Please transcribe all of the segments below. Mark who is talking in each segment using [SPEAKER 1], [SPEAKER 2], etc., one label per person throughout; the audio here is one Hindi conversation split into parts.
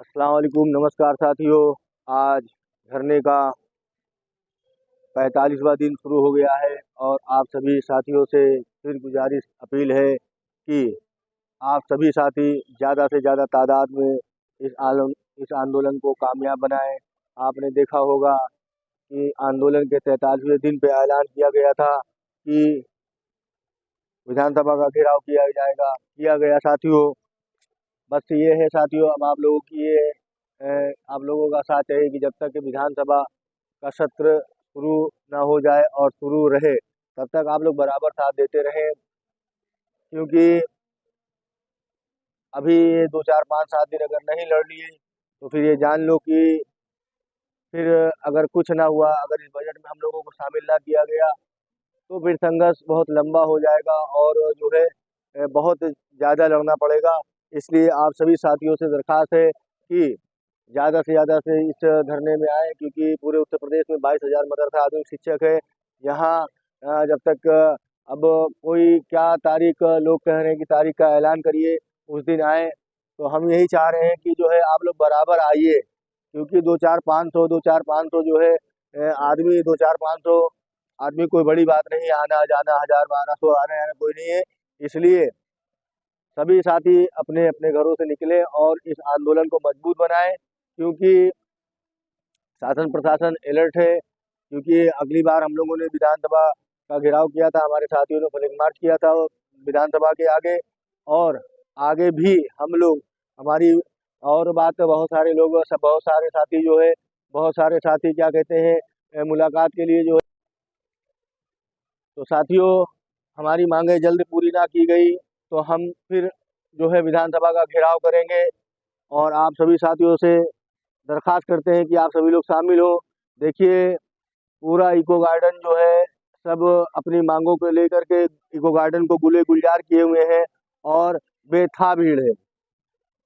[SPEAKER 1] अस्सलाम वालेकुम, नमस्कार साथियों। आज धरने का 45वां दिन शुरू हो गया है और आप सभी साथियों से फिर गुजारिश अपील है कि आप सभी साथी ज़्यादा से ज़्यादा तादाद में इस आंदोलन को कामयाब बनाएं। आपने देखा होगा कि आंदोलन के 43वें दिन पे ऐलान किया गया था कि विधानसभा का घेराव किया गया साथियों। बस ये है साथियों, अब आप लोगों की आप लोगों का साथ है कि जब तक कि विधानसभा का सत्र शुरू ना हो जाए और शुरू रहे तब तक आप लोग बराबर साथ देते रहें, क्योंकि अभी ये 2 4 5 7 दिन अगर नहीं लड़ लिए तो फिर ये जान लो कि फिर अगर कुछ ना हुआ, अगर इस बजट में हम लोगों को शामिल ना किया गया तो फिर संघर्ष बहुत लंबा हो जाएगा और जो है बहुत ज़्यादा लड़ना पड़ेगा। इसलिए आप सभी साथियों से दरख्वास्त है कि ज़्यादा से ज़्यादा से इस धरने में आए, क्योंकि पूरे उत्तर प्रदेश में 22,000 मदरसा आधुनिक शिक्षक है। यहाँ जब तक अब कोई क्या तारीख लोग कह रहे हैं कि तारीख का ऐलान करिए उस दिन आए, तो हम यही चाह रहे हैं कि जो है आप लोग बराबर आइए, क्योंकि 2 4 5 सौ जो है आदमी 2 4 5 सौ आदमी कोई बड़ी बात नहीं है। आना जाना 1000 1200 आना जाना कोई नहीं है। इसलिए सभी साथी अपने अपने घरों से निकले और इस आंदोलन को मजबूत बनाएं, क्योंकि शासन प्रशासन अलर्ट है। क्योंकि अगली बार हम लोगों ने विधानसभा का घेराव किया था, हमारे साथियों ने फ्लैग मार्च किया था विधानसभा के आगे, और आगे भी हम लोग हमारी और बात बहुत सारे लोग बहुत सारे साथी जो है बहुत सारे साथी क्या कहते हैं मुलाकात के लिए जो है। तो साथियों, हमारी मांगें जल्द पूरी ना की गई तो हम फिर जो है विधानसभा का घेराव करेंगे। और आप सभी साथियों से दरख्वास्त करते हैं कि आप सभी लोग शामिल हो। देखिए, पूरा इको गार्डन जो है सब अपनी मांगों को लेकर के इको गार्डन को गुले गुलजार किए हुए हैं और बेथा भीड़ है।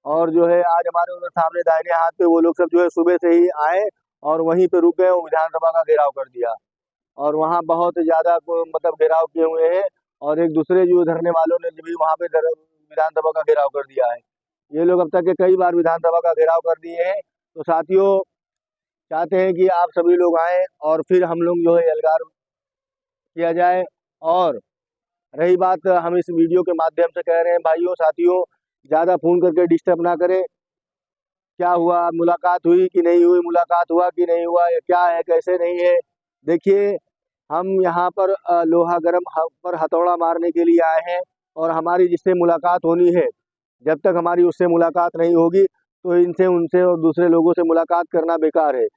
[SPEAKER 1] और जो है आज हमारे उधर सामने दाहिने हाथ पे वो लोग सब जो है सुबह से ही आए और वहीं पे रुके और विधानसभा का घेराव कर दिया, और वहाँ बहुत ज़्यादा मतलब घेराव किए हुए हैं। और एक दूसरे जो धरने वालों ने भी वहाँ पे विधानसभा का घेराव कर दिया है। ये लोग अब तक के कई बार विधानसभा का घेराव कर दिए हैं। तो साथियों, चाहते हैं कि आप सभी लोग आएँ और फिर हम लोग जो है एल्गार किया जाए। और रही बात, हम इस वीडियो के माध्यम से कह रहे हैं भाइयों साथियों, ज़्यादा फ़ोन करके डिस्टर्ब ना करें। क्या हुआ, मुलाकात हुई कि नहीं हुई, मुलाकात हुआ कि नहीं हुआ, या क्या है कैसे नहीं है। देखिए, हम यहाँ पर लोहा गर्म पर हथौड़ा मारने के लिए आए हैं और हमारी जिससे मुलाकात होनी है, जब तक हमारी उससे मुलाकात नहीं होगी तो इनसे उनसे और दूसरे लोगों से मुलाकात करना बेकार है।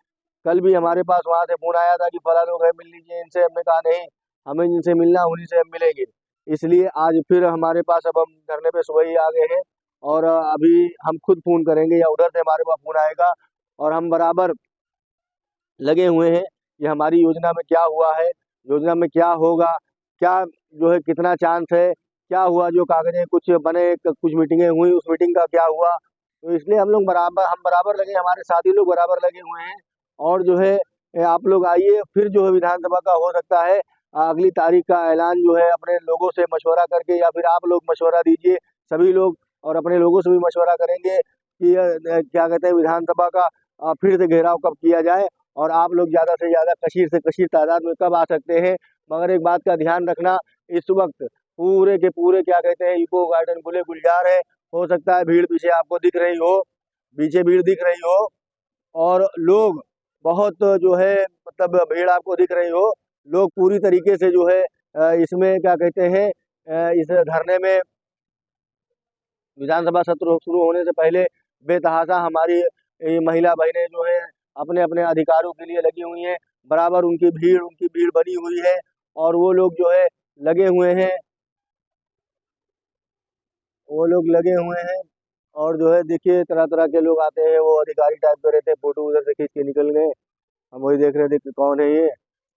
[SPEAKER 1] कल भी हमारे पास वहाँ से फ़ोन आया था कि फला लोग हैं, मिल लीजिए इनसे। हमने कहा नहीं, हमें जिनसे मिलना उन्हीं से हम मिलेंगे। इसलिए आज फिर हमारे पास अब हम धरने पे सुबह ही आ गए हैं और अभी हम खुद फ़ोन करेंगे या उधर से हमारे पास फ़ोन आएगा, और हम बराबर लगे हुए हैं कि हमारी योजना में क्या हुआ है, योजना में क्या होगा, क्या जो है कितना चांस है, क्या हुआ, जो कागज़ें कुछ बने, कुछ मीटिंगें हुई, उस मीटिंग का क्या हुआ। तो इसलिए हम बराबर लगे, हमारे साथी लोग बराबर लगे हुए हैं। और जो है आप लोग आइए, फिर जो है विधानसभा का हो सकता है अगली तारीख का ऐलान जो है अपने लोगों से मशवरा करके, या फिर आप लोग मशवरा दीजिए सभी लोग, और अपने लोगों से भी मशवरा करेंगे कि क्या कहते हैं विधानसभा का फिर से घेराव कब किया जाए और आप लोग ज़्यादा से ज़्यादा कशीर से कशीर तादाद में कब आ सकते हैं। मगर एक बात का ध्यान रखना, इस वक्त पूरे के पूरे क्या कहते हैं इको गार्डन खुले गुलजार है। हो सकता है भीड़ पीछे आपको दिख रही हो, पीछे भीड़ दिख रही हो, और लोग बहुत जो है मतलब भीड़ आपको दिख रही हो, लोग पूरी तरीके से जो है इसमें क्या कहते हैं इस धरने में विधानसभा सत्र शुरू होने से पहले बेतहाशा हमारी ये महिला बहनें जो है अपने अपने अधिकारों के लिए लगी हुई हैं। बराबर उनकी भीड़ बनी हुई है और वो लोग जो है लगे हुए हैं, वो लोग लगे हुए हैं। और जो है देखिए, तरह तरह के लोग आते हैं, वो अधिकारी टाइप के रहते हैं, फोटो उधर से खींच के निकल गए। हम वही देख रहे थे कि कौन है ये।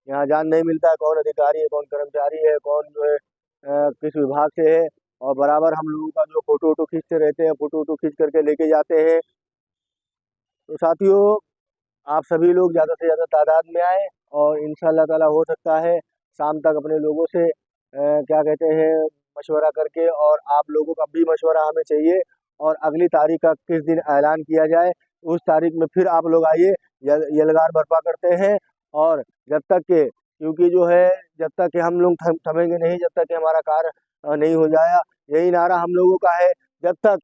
[SPEAKER 1] यहाँ जान नहीं मिलता है कौन अधिकारी है, कौन कर्मचारी है, कौन जो है किस विभाग से है। और बराबर हम लोगों का जो फोटो वोटो खींचते रहते हैं, फोटो वोटो खींच करके लेके जाते हैं। तो साथियों, आप सभी लोग ज़्यादा से ज़्यादा तादाद में आएँ और इंशाअल्लाह ताला हो सकता है शाम तक अपने लोगों से क्या कहते हैं मशवरा करके, और आप लोगों का भी मशवरा हमें चाहिए, और अगली तारीख का किस दिन ऐलान किया जाए उस तारीख में फिर आप लोग आइए, यलगार बर्पा करते हैं। और जब तक के, क्योंकि जो है, जब तक कि हम लोग थमेंगे नहीं, जब तक कि हमारा कार्य नहीं हो जाया, यही नारा हम लोगों का है। जब तक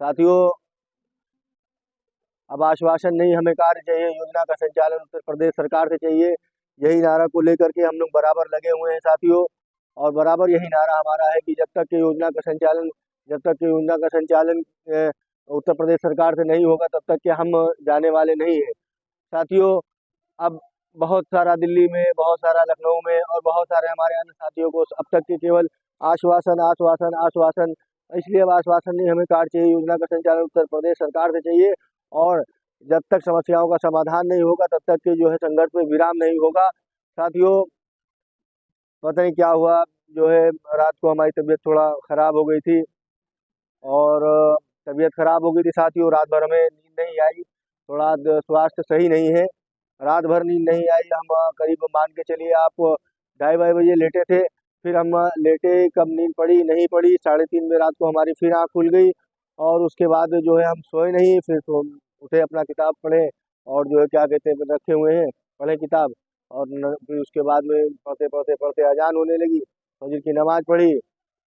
[SPEAKER 1] साथियों अब आश्वासन नहीं, हमें कार्य चाहिए, योजना का संचालन उत्तर प्रदेश सरकार से चाहिए। यही नारा को लेकर के हम लोग बराबर लगे हुए हैं साथियों। और बराबर यही नारा हमारा है कि जब तक कि योजना का संचालन उत्तर प्रदेश सरकार से नहीं होगा, तब तक के हम जाने वाले नहीं हैं साथियों। अब बहुत सारा दिल्ली में, बहुत सारा लखनऊ में और बहुत सारे हमारे अन्य साथियों को अब तक के केवल आश्वासन आश्वासन आश्वासन, इसलिए अब आश्वासन नहीं, हमें कार्य चाहिए, योजना का संचालन उत्तर प्रदेश सरकार से चाहिए। और जब तक समस्याओं का समाधान नहीं होगा, तब तक के जो है संघर्ष में विराम नहीं होगा साथियों। पता नहीं क्या हुआ, जो है रात को हमारी तबीयत थोड़ा खराब हो गई थी, और तबीयत खराब हो गई थी साथियों। रात भर हमें नींद नहीं आई, थोड़ा स्वास्थ्य सही नहीं है, रात भर नींद नहीं आई। हम करीब मान के चलिए आप 2:30 बजे लेटे थे। फिर हम लेटे, कब नींद पड़ी नहीं पड़ी, 3:30 बजे रात को हमारी फिर आँख खुल गई। और उसके बाद जो है हम सोए नहीं, फिर तो उठे, अपना किताब पढ़े, और जो है क्या कहते हैं रखे हुए हैं, पढ़े किताब। और फिर उसके बाद में पढ़ते पढ़ते पढ़ते अजान होने लगी, फजर की नमाज पढ़ी।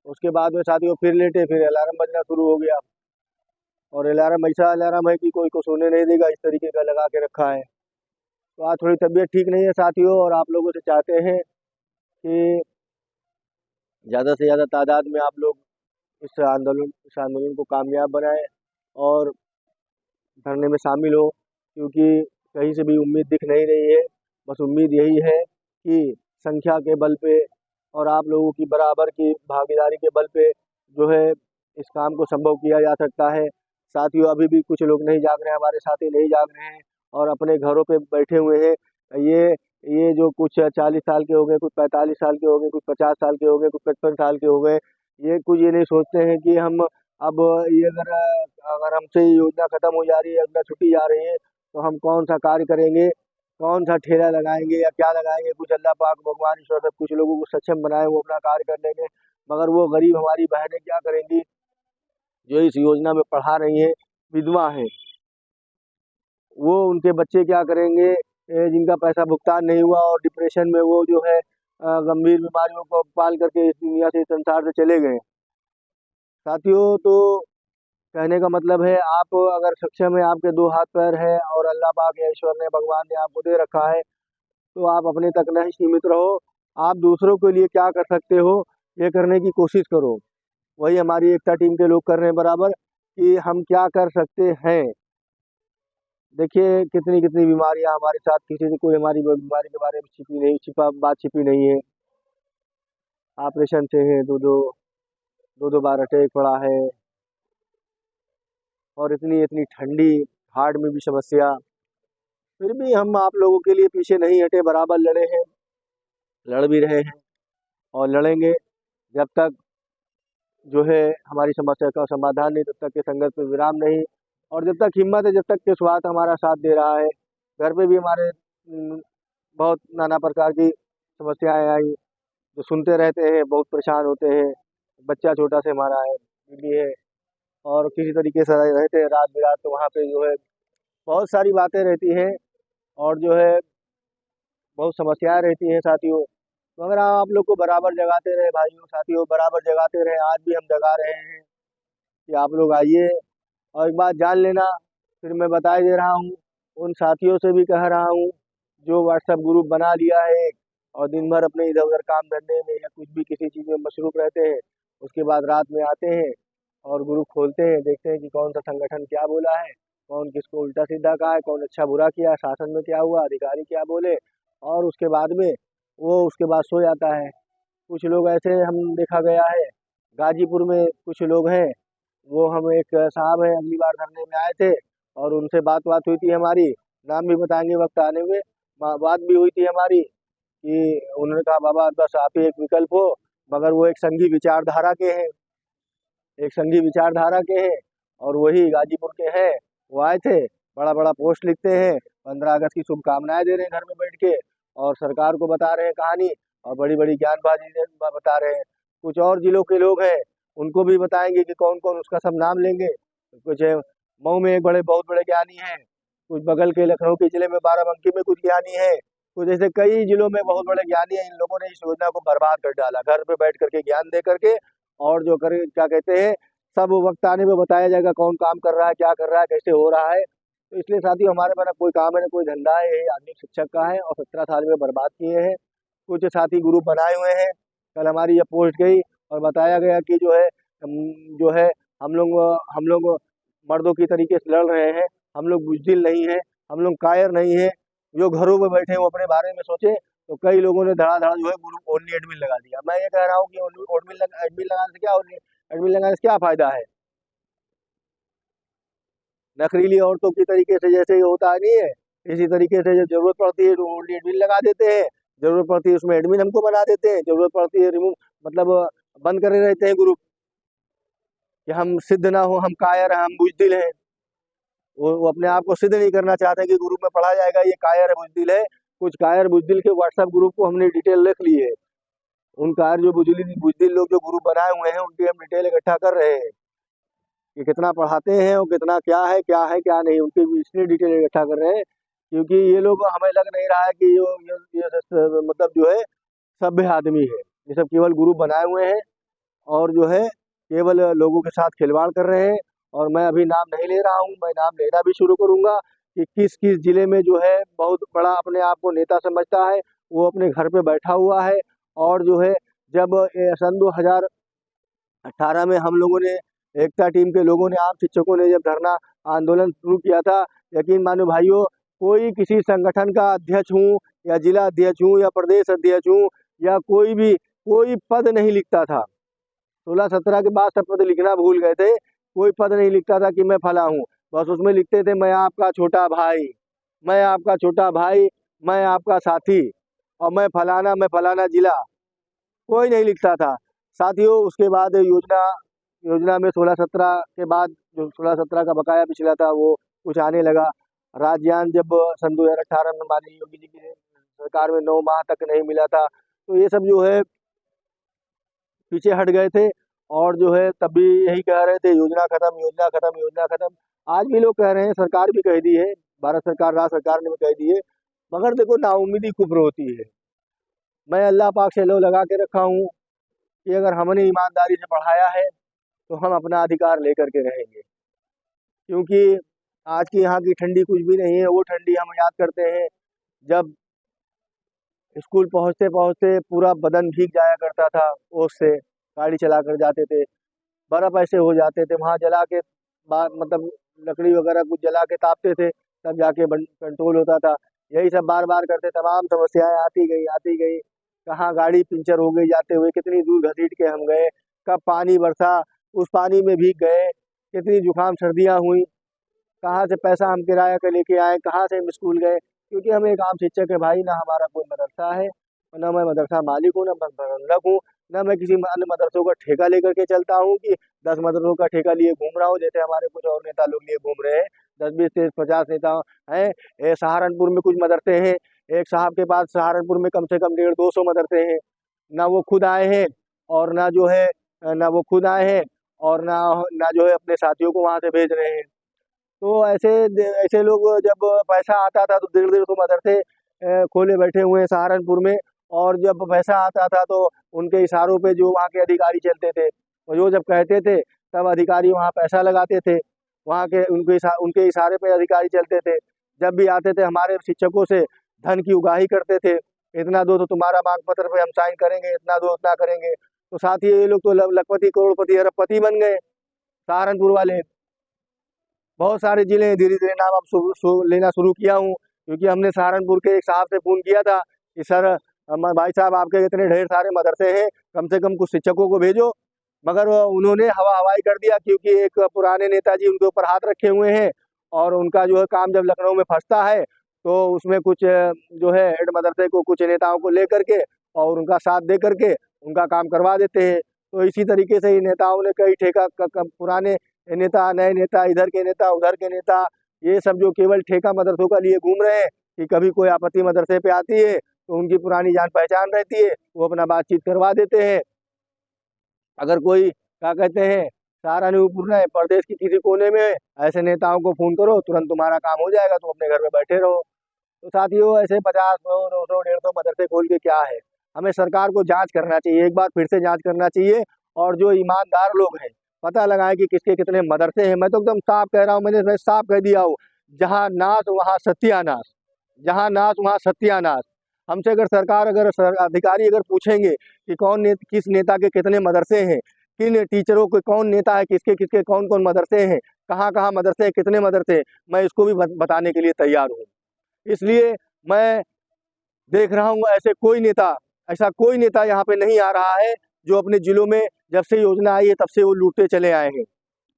[SPEAKER 1] उसके बाद में साथियों फिर लेटे, फिर अलार्म बजना शुरू हो गया। और अलार्म ऐसा अलार्म है कि कोई को सोने नहीं देगा, इस तरीके का लगा के रखा है। तो आज थोड़ी तबीयत ठीक नहीं है साथियों, और आप लोगों से चाहते हैं कि ज़्यादा से ज़्यादा तादाद में आप लोग इस आंदोलन को कामयाब बनाएं और धरने में शामिल हो, क्योंकि कहीं से भी उम्मीद दिख नहीं रही है। बस उम्मीद यही है कि संख्या के बल पे और आप लोगों की बराबर की भागीदारी के बल पे जो है इस काम को संभव किया जा सकता है साथियों। अभी भी कुछ लोग नहीं जाग रहे हैं, हमारे साथी नहीं जाग रहे हैं और अपने घरों पे बैठे हुए हैं। ये ये जो कुछ 40 साल के हो गए, कुछ 45 साल के हो गए, कुछ 50 साल के हो गए, कुछ 55 साल के हो गए, ये कुछ ये नहीं सोचते हैं कि हम अब ये अगर हमसे ये योजना खत्म हो जा रही है, योजना छुट्टी जा रही है, तो हम कौन सा कार्य करेंगे, कौन सा ठेला लगाएंगे या क्या लगाएंगे। कुछ अल्लाह पाक भगवान ईश्वर सब कुछ लोगों को सक्षम बनाए, वो अपना कार्य कर लेंगे, मगर वो गरीब हमारी बहनें क्या करेंगी जो इस योजना में पढ़ा रही हैं, विधवा हैं, वो उनके बच्चे क्या करेंगे जिनका पैसा भुगतान नहीं हुआ और डिप्रेशन में वो जो है गंभीर बीमारियों को पाल करके इस दुनिया से, इस संसार से चले गए साथियों। तो कहने का मतलब है, आप अगर सक्षम है, आपके दो हाथ पैर है और अल्लाह पाक या ईश्वर ने, भगवान ने आपको दे रखा है, तो आप अपने तक नहीं सीमित रहो। आप दूसरों के लिए क्या कर सकते हो, ये करने की कोशिश करो। वही हमारी एकता टीम के लोग कर रहे हैं बराबर, कि हम क्या कर सकते हैं। देखिए कितनी कितनी बीमारियां हमारे साथ, किसी से कोई हमारी बीमारी के बारे में बात छिपी नहीं है। ऑपरेशन से है, दो दो बार अटैक पड़ा है, और इतनी इतनी ठंडी, हार्ट में भी समस्या, फिर भी हम आप लोगों के लिए पीछे नहीं हटे, बराबर लड़े हैं, लड़ भी रहे हैं और लड़ेंगे जब तक जो है हमारी समस्या का समाधान नहीं, तब तक के संघर्ष में विराम नहीं। और जब तक हिम्मत है, जब तक के स्वास्थ्य हमारा साथ दे रहा है। घर पे भी हमारे बहुत नाना प्रकार की समस्याएं आई, जो सुनते रहते हैं, बहुत परेशान होते हैं। बच्चा छोटा से हमारा है, बीवी है, और किसी तरीके से रहते हैं रात बिरात, तो वहाँ पे जो है बहुत सारी बातें रहती हैं और जो है बहुत समस्याएं रहती हैं साथियों। तो अगर आप लोग को बराबर जगाते रहे भाइयों साथियों, बराबर जगाते रहे, आज भी हम जगा रहे हैं कि आप लोग आइए। और एक बात जान लेना, फिर मैं बता ही दे रहा हूँ, उन साथियों से भी कह रहा हूँ जो व्हाट्सएप ग्रुप बना लिया है और दिन भर अपने इधर उधर काम धंधे में या कुछ भी किसी चीज़ में मसरूफ रहते हैं, उसके बाद रात में आते हैं और ग्रुप खोलते हैं, देखते हैं कि कौन सा संगठन क्या बोला है, कौन किसको उल्टा सीधा कहा है, कौन अच्छा बुरा किया, शासन में क्या हुआ, अधिकारी क्या बोले, और उसके बाद में वो उसके बाद सो जाता है। कुछ लोग ऐसे हम देखा गया है, गाजीपुर में कुछ लोग हैं, वो हम एक साहब हैं, अगली बार धरने में आए थे और उनसे बात हुई थी हमारी, नाम भी बताएंगे वक्त आने में, बात भी हुई थी हमारी, कि उन्होंने कहा बाबा बस आप ही एक विकल्प हो, मगर वो एक संघी विचारधारा के हैं, एक संघी विचारधारा के हैं, और वही गाजीपुर के हैं। वो आए थे, बड़ा बड़ा पोस्ट लिखते हैं, 15 अगस्त की शुभकामनाएं दे रहे हैं घर में बैठ के, और सरकार को बता रहे हैं कहानी, और बड़ी बड़ी ज्ञानबाजी बता रहे हैं। कुछ और जिलों के लोग हैं, उनको भी बताएंगे कि कौन कौन, उसका सब नाम लेंगे, कुछ मऊ में एक बहुत बड़े ज्ञानी हैं, कुछ बगल के लखनऊ के जिले में बाराबंकी में कुछ ज्ञानी हैं, कुछ ऐसे कई जिलों में बहुत बड़े ज्ञानी हैं। इन लोगों ने इस योजना को बर्बाद कर डाला, घर पे बैठ करके ज्ञान दे करके। और जो करे क्या कहते हैं, सब वक्त आने में बताया जाएगा कौन काम कर रहा है, क्या कर रहा है, कैसे हो रहा है। तो इसलिए साथियों, हमारे पास ना कोई काम है ना कोई धंधा है, यही आधुनिक शिक्षक का है, और 17 साल में बर्बाद किए हैं। कुछ साथी ग्रुप बनाए हुए हैं। कल हमारी यह पोस्ट गई और बताया गया कि जो है हम लोग मर्दों की तरीके से लड़ रहे हैं, हम लोग बुज़दिल नहीं हैं, हम लोग कायर नहीं हैं, जो घरों में बैठे हैं वो अपने बारे में सोचें। तो कई लोगों ने धड़ाधड़ जो है ग्रुप ओनली एडमिन लगा दिया। मैं ये कह रहा हूँ कि एडमिन लगाने से क्या, एडमिन लगाने से क्या फ़ायदा है? नखरीली औरतों की तरीके से जैसे ये होता नहीं है, इसी तरीके से जब ज़रूरत पड़ती है तो ओनली एडमिन लगा देते हैं, ज़रूरत पड़ती है उसमें एडमिन हमको बना देते हैं, ज़रूरत पड़ती है रिमूव मतलब बंद करे रहते हैं ग्रुप, कि हम सिद्ध ना हो, हम कायर हैं, हम बुज़दिल हैं। वो अपने आप को सिद्ध नहीं करना चाहते कि ग्रुप में पढ़ा जाएगा ये कायर है, बुज़दिल है। कुछ कायर बुज़दिल के व्हाट्सएप ग्रुप को हमने डिटेल लिख ली है। उन कायर जो बुज़दिल बुज़दिल लोग जो ग्रुप बनाए हुए हैं, उनकी हम डिटेल इकट्ठा कर रहे हैं कि कितना पढ़ाते हैं और कितना क्या नहीं, उनकी भी इसलिए डिटेल इकट्ठा कर रहे हैं क्योंकि ये लोग, हमें लग नहीं रहा है कि मतलब जो है सभ्य आदमी है। ये सब केवल ग्रुप बनाए हुए हैं और जो है केवल लोगों के साथ खिलवाड़ कर रहे हैं। और मैं अभी नाम नहीं ले रहा हूँ, मैं नाम लेना भी शुरू करूँगा कि किस किस जिले में जो है बहुत बड़ा अपने आप को नेता समझता है, वो अपने घर पे बैठा हुआ है। और जो है जब सन 2018 में हम लोगों ने, एकता टीम के लोगों ने, आम शिक्षकों ने जब धरना आंदोलन शुरू किया था, यकीन मानो भाइयों, कोई किसी संगठन का अध्यक्ष हूँ या जिला अध्यक्ष हूँ या प्रदेश अध्यक्ष हूँ या कोई पद नहीं लिखता था। 16-17 के बाद सब पद लिखना भूल गए थे। कोई पद नहीं लिखता था कि मैं फला हूँ, बस उसमें लिखते थे मैं आपका छोटा भाई, मैं आपका छोटा भाई, मैं आपका साथी, और मैं फलाना जिला। कोई नहीं लिखता था साथियों। उसके बाद योजना योजना में 16-17 के बाद जो 16-17 का बकाया पिछला था वो कुछ आने लगा। राज्यान जब सन 2018 में माननीय योगी जी की सरकार में 9 माह तक नहीं मिला था, तो ये सब जो है पीछे हट गए थे। और जो है तब भी यही कह रहे थे योजना खत्म, योजना खत्म, योजना खत्म। आज भी लोग कह रहे हैं, सरकार भी कह दी है, भारत सरकार, राज्य सरकार ने भी कह दी है, मगर देखो नाउम्मीदी कुफ्र होती है। मैं अल्लाह पाक से लो लगा के रखा हूँ कि अगर हमने ईमानदारी से पढ़ाया है तो हम अपना अधिकार लेकर के रहेंगे। क्योंकि आज की यहाँ की ठंडी कुछ भी नहीं है। वो ठंडी हम याद करते हैं जब स्कूल पहुँचते पहुँचते पूरा बदन भीग जाया करता था, ओस से गाड़ी चला कर जाते थे, बर्फ़ ऐसे हो जाते थे, वहाँ जला के मतलब लकड़ी वगैरह कुछ जला के तापते थे, तब जाके कंट्रोल होता था। यही सब बार बार करते, तमाम समस्याएं आती गई। कहाँ गाड़ी पंचर हो गई जाते हुए, कितनी दूर घसीट के हम गए, कब पानी बरसा उस पानी में भीग गए, कितनी जुकाम सर्दियाँ हुई, कहाँ से पैसा हम किराया का लेके आए, कहाँ से हम स्कूल गए। क्योंकि हम एक आम शिक्षक है भाई, ना हमारा कोई मदरसा है, और ना मैं मदरसा मालिक हूँ, ना मैं प्रबंधक हूँ, ना मैं किसी अन्य मदरसों का ठेका लेकर के चलता हूँ कि 10 मदरसों का ठेका लिए घूम रहा हूँ, जैसे हमारे कुछ और नेता लोग लिए घूम रहे हैं। 10-20 से 50 नेता हैं। सहारनपुर में कुछ मदरसे हैं, एक साहब के पास सहारनपुर में कम से कम 150-200 मदरसे हैं। ना वो खुद आए हैं और ना जो है ना वो खुद आए हैं और ना जो है अपने साथियों को वहाँ से भेज रहे हैं। तो ऐसे लोग जब पैसा आता था तो 1.5 मदरसे खोले बैठे हुए हैं सहारनपुर में। और जब पैसा आता था तो उनके इशारों पे जो वहाँ के अधिकारी चलते थे, और जो जब कहते थे तब अधिकारी वहाँ पैसा लगाते थे, वहाँ के उनके इशारे पे अधिकारी चलते थे। जब भी आते थे हमारे शिक्षकों से धन की उगाही करते थे, इतना दो तो तुम्हारा मांग पत्र पे हम साइन करेंगे, इतना दो उतना करेंगे। तो साथ ही ये लोग तो लखपति, करोड़पति, अरबपति बन गए सहारनपुर वाले। बहुत सारे जिले हैं, धीरे धीरे नाम अब लेना शुरू किया हूँ, क्योंकि हमने सहारनपुर के एक साहब से फ़ोन किया था कि सर भाई साहब, आपके इतने ढेर सारे मदरसे हैं, कम से कम कुछ शिक्षकों को भेजो। मगर उन्होंने हवा हवाई कर दिया, क्योंकि एक पुराने नेताजी उनके ऊपर हाथ रखे हुए हैं, और उनका जो है काम जब लखनऊ में फंसता है तो उसमें कुछ जो है हेड मदरसे को कुछ नेताओं को ले करके और उनका साथ दे करके उनका काम करवा देते हैं। तो इसी तरीके से ये नेताओं ने कई ठेका पुराने नेता, नए नेता, इधर के नेता, उधर के नेता, ये सब जो केवल ठेका मदरसों का लिए घूम रहे हैं कि कभी कोई आपत्ति मदरसे पे आती है तो उनकी पुरानी जान पहचान रहती है, वो अपना बातचीत करवा देते हैं। अगर कोई क्या कहते हैं सहारनपुर नहीं, प्रदेश की किसी कोने में ऐसे नेताओं को फ़ोन करो, तुरंत तुम्हारा काम हो जाएगा, तुम अपने घर में बैठे रहो। तो साथियों, ऐसे 50, 100, 200, 150 मदरसे खोल के क्या है? हमें सरकार को जांच करना चाहिए, एक बार फिर से जांच करना चाहिए, और जो ईमानदार लोग हैं पता लगाएं कि किसके कितने मदरसे हैं। मैं तो एकदम साफ कह रहा हूँ, मैं साफ कह दिया हूँ, जहाँ नाश वहाँ सत्यानाश, जहाँ नाश वहाँ सत्यानाश। हमसे अगर सरकार, अगर अधिकारी अगर पूछेंगे कि किस नेता के कितने मदरसे हैं, किन टीचरों के कौन नेता है, किसके किसके कौन कौन मदरसे हैं, कहाँ कहाँ मदरसे हैं, कितने मदरसे हैं, मैं इसको भी बताने के लिए तैयार हूँ। इसलिए मैं देख रहा हूँ ऐसा कोई नेता यहाँ पे नहीं आ रहा है जो अपने जिलों में जब से योजना आई है तब से वो लूटते चले आए हैं।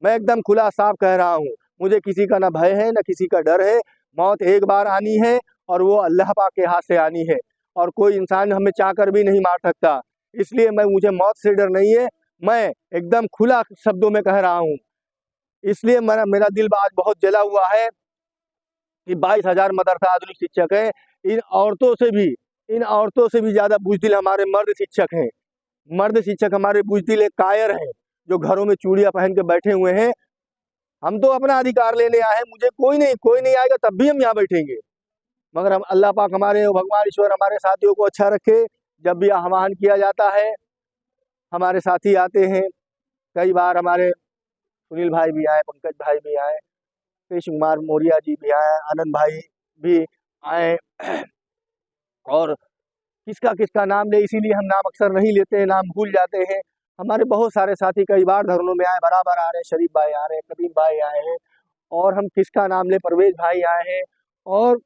[SPEAKER 1] मैं एकदम खुला साफ कह रहा हूँ, मुझे किसी का ना भय है ना किसी का डर है। मौत एक बार आनी है और वो अल्लाह पाक के हाथ से आनी है, और कोई इंसान हमें चाह कर भी नहीं मार सकता। इसलिए मुझे मौत से डर नहीं है, मैं एकदम खुला शब्दों में कह रहा हूँ। इसलिए मेरा दिल आज बहुत जला हुआ है कि 22,000 मदरसा आधुनिक शिक्षक हैं। इन औरतों से भी ज़्यादा बुज़दिल हमारे मर्द शिक्षक हैं। मर्द शिक्षक हमारे बुज़दिल एक कायर हैं, जो घरों में चूड़ियाँ पहन के बैठे हुए हैं। हम तो अपना अधिकार लेने आए हैं, मुझे कोई नहीं आएगा तब भी हम यहाँ बैठेंगे। मगर हम अल्लाह पाक हमारे भगवान ईश्वर हमारे साथियों को अच्छा रखे। जब भी आह्वान किया जाता है हमारे साथी आते हैं, कई बार हमारे सुनील भाई भी आए, पंकज भाई भी आए, कृष्ण कुमार मौर्य जी भी आए, आनंद भाई भी आए, और किसका किसका नाम ले, इसीलिए हम नाम अक्सर नहीं लेते हैं, नाम भूल जाते हैं। हमारे बहुत सारे साथी कई बार धरनों में आए, बराबर आ रहे हैं, शरीफ भाई आ रहे हैं, कदीम भाई आए हैं, और हम किसका नाम ले, परवेज भाई आए हैं, और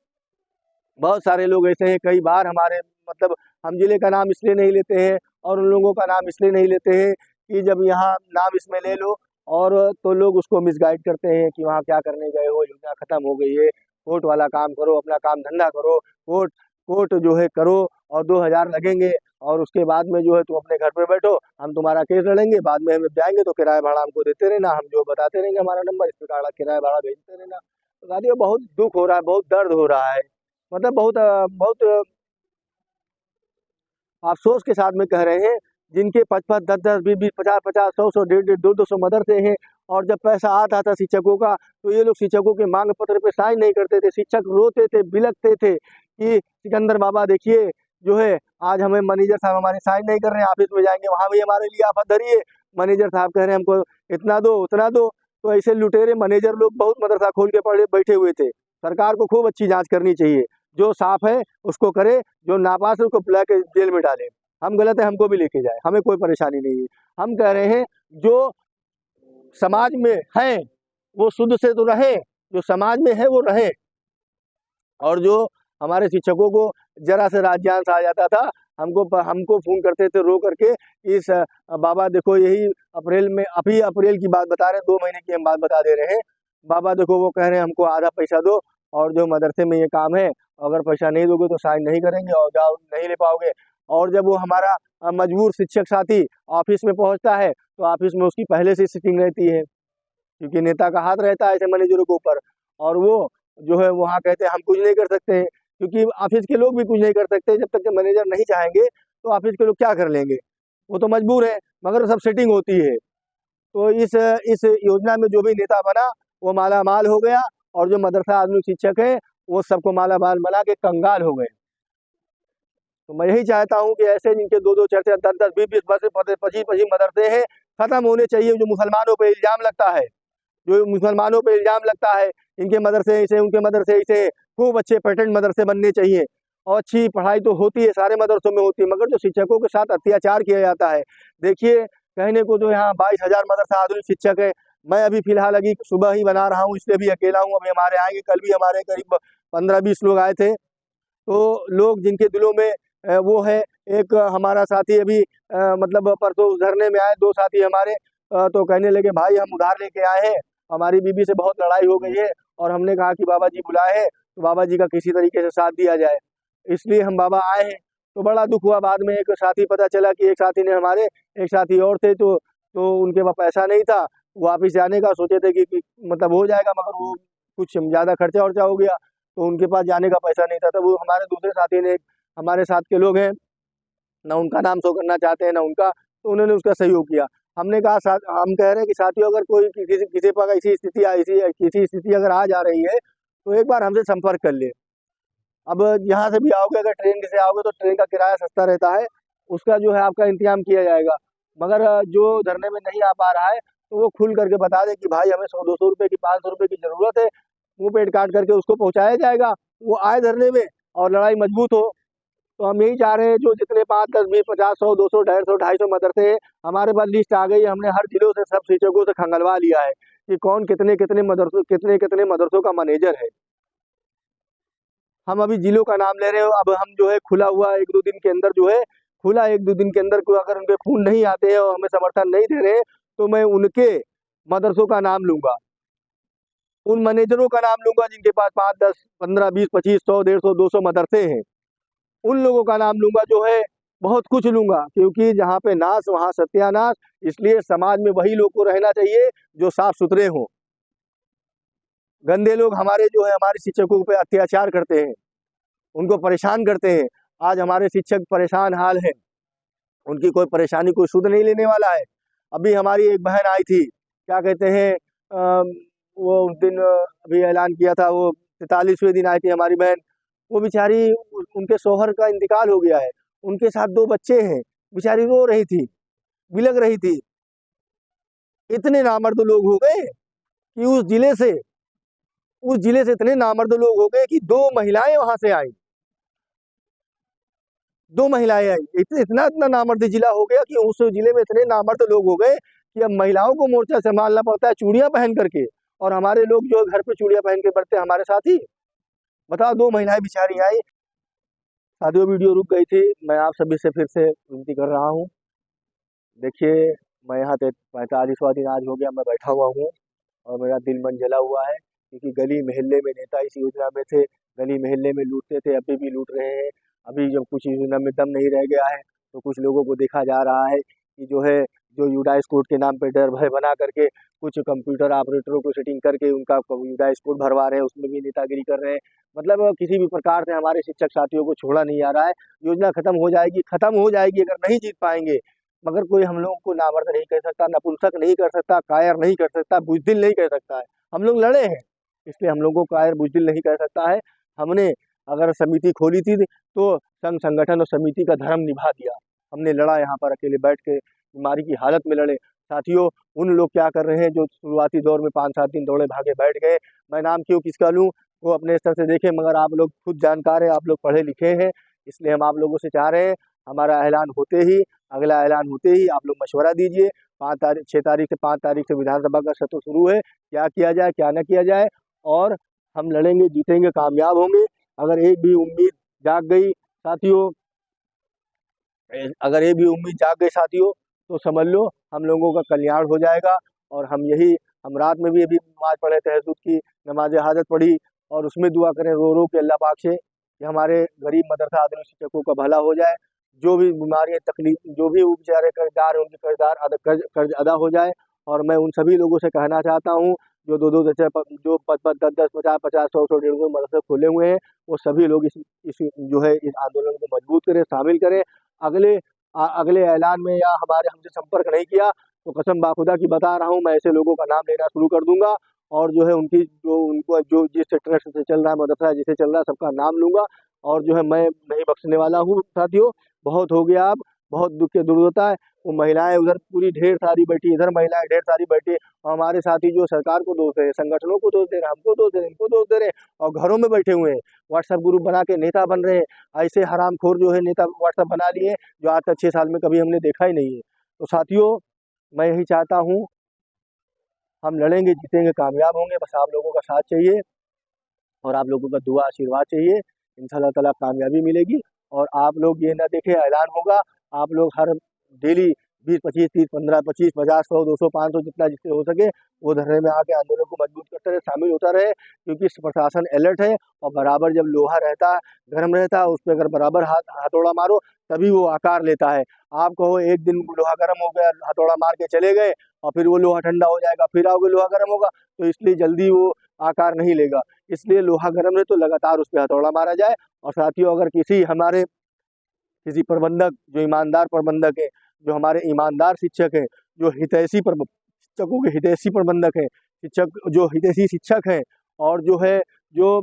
[SPEAKER 1] बहुत सारे लोग ऐसे हैं। कई बार हमारे मतलब हम जिले का नाम इसलिए नहीं लेते हैं और उन लोगों का नाम इसलिए नहीं लेते हैं कि जब यहाँ नाम इसमें ले लो और तो लोग उसको मिसगाइड करते हैं कि वहाँ क्या करने गए हो, योजना खत्म हो गई है, कोर्ट वाला काम करो, अपना काम धंधा करो, कोर्ट कोर्ट जो है करो, और 2,000 लगेंगे, और उसके बाद में जो है तुम अपने घर पे बैठो, हम तुम्हारा केस लड़ेंगे, बाद में हम जब जाएंगे तो किराया भाड़ा हमको देते रहना, हम जो बताते रहेंगे हमारा नंबर, इस पर किराया भाड़ा भेजते रहना। तो साथियों, बहुत दुख हो रहा है, बहुत दर्द हो रहा है, मतलब बहुत अफसोस के साथ में कह रहे हैं, जिनके 55, 10-10, 20-20, 50-50, 100-100, 150-150, 200 मदरसे हैं, और जब पैसा आता था शिक्षकों का तो ये लोग शिक्षकों के मांग पत्र पे साइन नहीं करते थे। शिक्षक रोते थे, बिलखते थे कि सिकंदर बाबा देखिए, जो है आज हमें मैनेजर साहब हमारे साइन नहीं कर रहे हैं, ऑफिस में जाएंगे वहाँ भी हमारे लिए आफत धरी है, मैनेजर साहब कह रहे हैं हमको इतना दो उतना दो। तो ऐसे लुटेरे मैनेजर लोग बहुत मदरसा खोल के पड़े बैठे हुए थे। सरकार को खूब अच्छी जाँच करनी चाहिए, जो साफ है उसको करे, जो नापास है उसको बुला के जेल में डाले। हम गलत है, हमको भी लेके जाए, हमें कोई परेशानी नहीं है। हम कह रहे हैं जो समाज में है वो शुद्ध से तो रहे, जो समाज में है वो रहे, और जो हमारे शिक्षकों को जरा से राज्यांश आ जाता था, हमको फ़ोन करते थे रो करके, इस बाबा देखो यही अप्रैल में, अभी अप्रैल की बात बता रहे हैं, 2 महीने की हम बात बता दे रहे हैं, बाबा देखो वो कह रहे हैं हमको आधा पैसा दो, और जो मदरसे में ये काम है अगर पैसा नहीं दोगे तो साइन नहीं करेंगे और जाओ नहीं ले पाओगे। और जब वो हमारा मजबूर शिक्षक साथी ऑफिस में पहुंचता है तो ऑफिस में उसकी पहले से सिटिंग रहती है, क्योंकि नेता का हाथ रहता है ऐसे मैनेजरों के ऊपर, और वो जो है वहाँ कहते हैं हम कुछ नहीं कर सकते हैं, क्योंकि ऑफिस के लोग भी कुछ नहीं कर सकते। जब तक के मैनेजर नहीं चाहेंगे तो ऑफिस के लोग क्या कर लेंगे, वो तो मजबूर है, मगर सब सेटिंग होती है। तो इस योजना में जो भी नेता बना वो माला माल हो गया, और जो मदरसा आधुनिक शिक्षक है वो सबको माला माल बना के कंगाल हो गए। तो मैं यही चाहता हूँ कि ऐसे जिनके 2-2, 4-4, 10-10, 20-20, 25-25 मदरसे हैं, खत्म होने चाहिए। जो मुसलमानों पे इल्जाम लगता है, जो मुसलमानों पे इल्जाम लगता है, इनके मदरसे ऐसे, उनके मदरसे ऐसे, खूब अच्छे पैटर्न मदरसे बनने चाहिए, और अच्छी पढ़ाई तो होती है, सारे मदरसों में होती है, मगर जो शिक्षकों के साथ अत्याचार किया जाता है। देखिए, कहने को तो यहाँ 22,000 मदरसा आधुनिक शिक्षक है, मैं अभी फिलहाल अभी सुबह ही बना रहा हूँ, इसलिए भी अकेला हूँ, अभी हमारे आएंगे, कल भी हमारे करीब 15-20 लोग आए थे। तो लोग जिनके दिलों में वो है, एक हमारा साथी अभी मतलब परसों धरने में आए, 2 साथी हमारे, तो कहने लगे भाई हम उधार लेके आए हैं, हमारी बीवी से बहुत लड़ाई हो गई है, और हमने कहा कि बाबा जी बुलाए हैं तो बाबा जी का किसी तरीके से साथ दिया जाए, इसलिए हम बाबा आए हैं। तो बड़ा दुख हुआ, बाद में एक साथी पता चला कि एक साथी ने हमारे, एक साथी और थे, तो उनके पास पैसा नहीं था, वापिस जाने का सोचे थे कि मतलब हो जाएगा, मगर वो कुछ ज़्यादा खर्चा वर्चा हो गया, तो उनके पास जाने का पैसा नहीं था। तो वो हमारे दूसरे साथी ने, हमारे साथ के लोग हैं, ना उनका नाम शो करना चाहते हैं ना उनका, तो उन्होंने उसका सहयोग किया। हमने कहा हम कह रहे हैं कि साथियों, अगर कोई किसी पर ऐसी स्थिति किसी स्थिति अगर आ जा रही है तो एक बार हमसे संपर्क कर ले। अब यहाँ से भी आओगे, अगर ट्रेन से आओगे तो ट्रेन का किराया सस्ता रहता है, उसका जो है आपका इंतजाम किया जाएगा। मगर जो धरने में नहीं आ पा रहा है तो वो खुल करके बता दे कि भाई हमें 100-200 रुपये की, 500 रुपये की जरूरत है, मुंह पेट काट करके उसको पहुंचाया जाएगा। वो आए धरने में और लड़ाई मजबूत हो। तो हम यही चाह रहे हैं, जो जितने 5, 10, 20, 50, 100, 200, 150, 250 मदरसे हैं, हमारे पास लिस्ट आ गई है। हमने हर जिलों से सब शिक्षकों से खंगलवा लिया है कि कौन कितने कितने मदरसों का मैनेजर है। हम अभी जिलों का नाम ले रहे हो। अब हम जो है खुला 1-2 दिन के अंदर जो है, खुला 1-2 दिन के अंदर अगर उनके खून नहीं आते हैं और हमें समर्थन नहीं दे रहे, तो मैं उनके मदरसों का नाम लूंगा, उन मैनेजरों का नाम लूंगा जिनके पास 5, 10, 15, 20, 25, 100, 150, 200 मदरसे हैं। उन लोगों का नाम लूंगा, जो है बहुत कुछ लूंगा, क्योंकि जहाँ पे नाश वहाँ सत्यानाश। इसलिए समाज में वही लोग को रहना चाहिए जो साफ सुथरे हों। गंदे लोग हमारे जो है हमारे शिक्षकों पे अत्याचार करते हैं, उनको परेशान करते हैं। आज हमारे शिक्षक परेशान हाल है, उनकी कोई परेशानी कोई सुध नहीं लेने वाला है। अभी हमारी एक बहन आई थी, क्या कहते हैं, वो उस दिन अभी ऐलान किया था, वो 43वें दिन आई थी हमारी बहन। वो बेचारी, उनके शौहर का इंतकाल हो गया है, उनके साथ 2 बच्चे हैं, बेचारी रो रही थी, बिलख रही थी। इतने नामर्द लोग हो गए कि उस जिले से इतने नामर्द लोग हो गए कि 2 महिलाएं वहां से आई। 2 महिलाएं आई, इतना इतना नामर्द जिला हो गया कि उस जिले में इतने नामर्द लोग हो गए कि अब महिलाओं को मोर्चा संभालना पड़ता है चूड़ियां पहन करके, और हमारे लोग जो घर पे चूड़ियां पहन के बढ़ते हैं हमारे साथ ही। बताओ, 2 महिलाएं बिचारी आई। साथियों, वीडियो रुक गई थी। मैं आप सभी से फिर से विनती कर रहा हूँ, देखिए, मैं यहाँ 45वां दिन आज हो गया मैं बैठा हुआ हूँ, और मेरा दिल मन जला हुआ है, क्योंकि गली मोहल्ले में नेता इस योजना में थे, गली मोहल्ले में लूटते थे, अभी भी लूट रहे हैं। अभी जब कुछ योजना में दम नहीं रह गया है तो कुछ लोगों को देखा जा रहा है कि जो है, जो यूडाइस कोड के नाम पे डर भय बना करके कुछ कंप्यूटर ऑपरेटरों को सेटिंग करके उनका यूडाइस कोड भरवा रहे हैं, उसमें भी नेतागिरी कर रहे हैं। मतलब किसी भी प्रकार से हमारे शिक्षक साथियों को छोड़ा नहीं जा रहा है। योजना खत्म हो जाएगी अगर नहीं जीत पाएंगे, मगर कोई हम लोगों को नामर्द नहीं कह सकता, नपुंसक नहीं कर सकता, कायर नहीं कर सकता, बुज़दिल नहीं कह सकता है। हम लोग लड़े हैं, इसलिए हम लोगों को कायर बुज़दिल नहीं कह सकता है। हमने अगर समिति खोली थी तो संघ संगठन और समिति का धर्म निभा दिया। हमने लड़ा, यहाँ पर अकेले बैठ के बीमारी की हालत में लड़े। साथियों, उन लोग क्या कर रहे हैं जो शुरुआती दौर में 5-7 दिन दौड़े भागे बैठ गए, मैं नाम क्यों किसका लूँ, वो अपने स्तर से देखें। मगर आप लोग खुद जानकार हैं, आप लोग पढ़े लिखे हैं, इसलिए हम आप लोगों से चाह रहे हैं, हमारा ऐलान होते ही, अगला ऐलान होते ही आप लोग मशवरा दीजिए। 6 तारीख से 5 तारीख से विधानसभा का सत्र शुरू है, क्या किया जाए क्या न किया जाए, और हम लड़ेंगे, जीतेंगे, कामयाब होंगे। अगर एक भी उम्मीद जाग गई साथियों, तो समझ लो हम लोगों का कल्याण हो जाएगा। और हम रात में भी अभी नमाज पढ़े, तहज्जुद की नमाज हाजत पढ़ी, और उसमें दुआ करें रो रो के अल्लाह पाक से कि हमारे गरीब मदरसा आदमी शिक्षकों का भला हो जाए, जो भी बीमारियाँ तकलीफ, जो भी वो बेचारे कर्जदार हैं उनके कर्ज अदा हो जाए। और मैं उन सभी लोगों से कहना चाहता हूँ जो 2-2 जो 5-5, 10-10, 50-50, 100-100, 150 मदरसे खोले हुए हैं, वो सभी लोग इस जो है इस आंदोलन को मजबूत करें, शामिल करें। अगले ऐलान में या हमसे संपर्क नहीं किया तो कसम बाखुदा की बता रहा हूँ, मैं ऐसे लोगों का नाम लेना शुरू कर दूंगा, और जो है उनको जो जिस ट्रस्ट से चल रहा है, मदरसा जिसे चल रहा है, सबका नाम लूंगा। और जो है मैं नहीं बख्शने वाला हूँ साथियों, बहुत हो गया अब, बहुत दुख के दूर होता है। वो महिलाएं उधर पूरी ढेर सारी बैठी, इधर महिलाएं ढेर सारी बैठी, और हमारे साथी जो सरकार को दोष दे रहे, संगठनों को दोष दे रहे, हमको दोष दे रहे, इनको दोष दे रहे, और घरों में बैठे हुए हैं, व्हाट्सएप ग्रुप बना के नेता बन रहे हैं। ऐसे हरामखोर जो है नेता व्हाट्सएप बना लिए, जो आज तक 6 साल में कभी हमने देखा ही नहीं है। तो साथियों, मैं यही चाहता हूँ, हम लड़ेंगे, जीतेंगे, कामयाब होंगे, बस आप लोगों का साथ चाहिए और आप लोगों का दुआ आशीर्वाद चाहिए। इंशाअल्लाह ताला कामयाबी मिलेगी। और आप लोग ये ना देखें, ऐलान होगा, आप लोग हर डेली 20, 25, 30, 15, 25, 50, 100, 200, 500 जितना जिससे हो सके वो धरने में आके आंदोलन को मजबूत करते रहे, शामिल होता रहे, क्योंकि प्रशासन अलर्ट है। और बराबर जब लोहा रहता है, गर्म रहता है, उस पर अगर बराबर हथौड़ा मारो तभी वो आकार लेता है। आप कहो एक दिन लोहा गर्म हो गया, हथौड़ा मार के चले गए, और फिर वो लोहा ठंडा हो जाएगा, फिर आओगे लोहा गर्म होगा, तो इसलिए जल्दी वो आकार नहीं लेगा। इसलिए लोहा गर्म है तो लगातार उस पर हथौड़ा मारा जाए। और साथियों, अगर किसी प्रबंधक जो ईमानदार प्रबंधक है, जो हमारे ईमानदार शिक्षक हैं, जो शिक्षकों के हितैषी प्रबंधक हैं, जो हितैषी शिक्षक हैं, और जो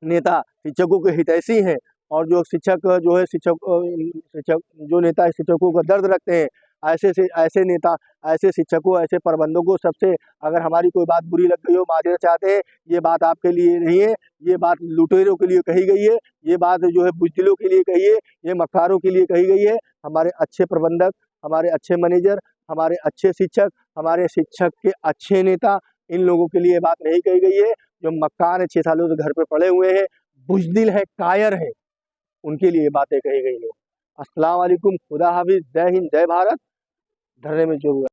[SPEAKER 1] नेता शिक्षकों के हितैषी हैं, और जो शिक्षक जो है शिक्षक जो नेता शिक्षकों का दर्द रखते हैं, ऐसे नेता, ऐसे शिक्षकों, ऐसे प्रबंधकों सबसे अगर हमारी कोई बात बुरी लग गई हो, माजरत चाहते हैं। ये बात आपके लिए नहीं है, ये बात लुटेरों के लिए कही गई है, ये बात जो है बुज़दिलों के लिए कही है, ये मक्कारों के लिए कही गई है। हमारे अच्छे प्रबंधक, हमारे अच्छे मैनेजर, हमारे अच्छे शिक्षक, हमारे शिक्षक के अच्छे नेता, इन लोगों के लिए बात नहीं कही गई है। जो मक्कार है, 6 सालों से घर पे पड़े हुए हैं, बुज़दिल है, कायर है, उनके लिए बातें कही गई हैं। अस्सलाम वालेकुम, खुदा हाफिज़, जय हिंद, जय भारत। धरने में जो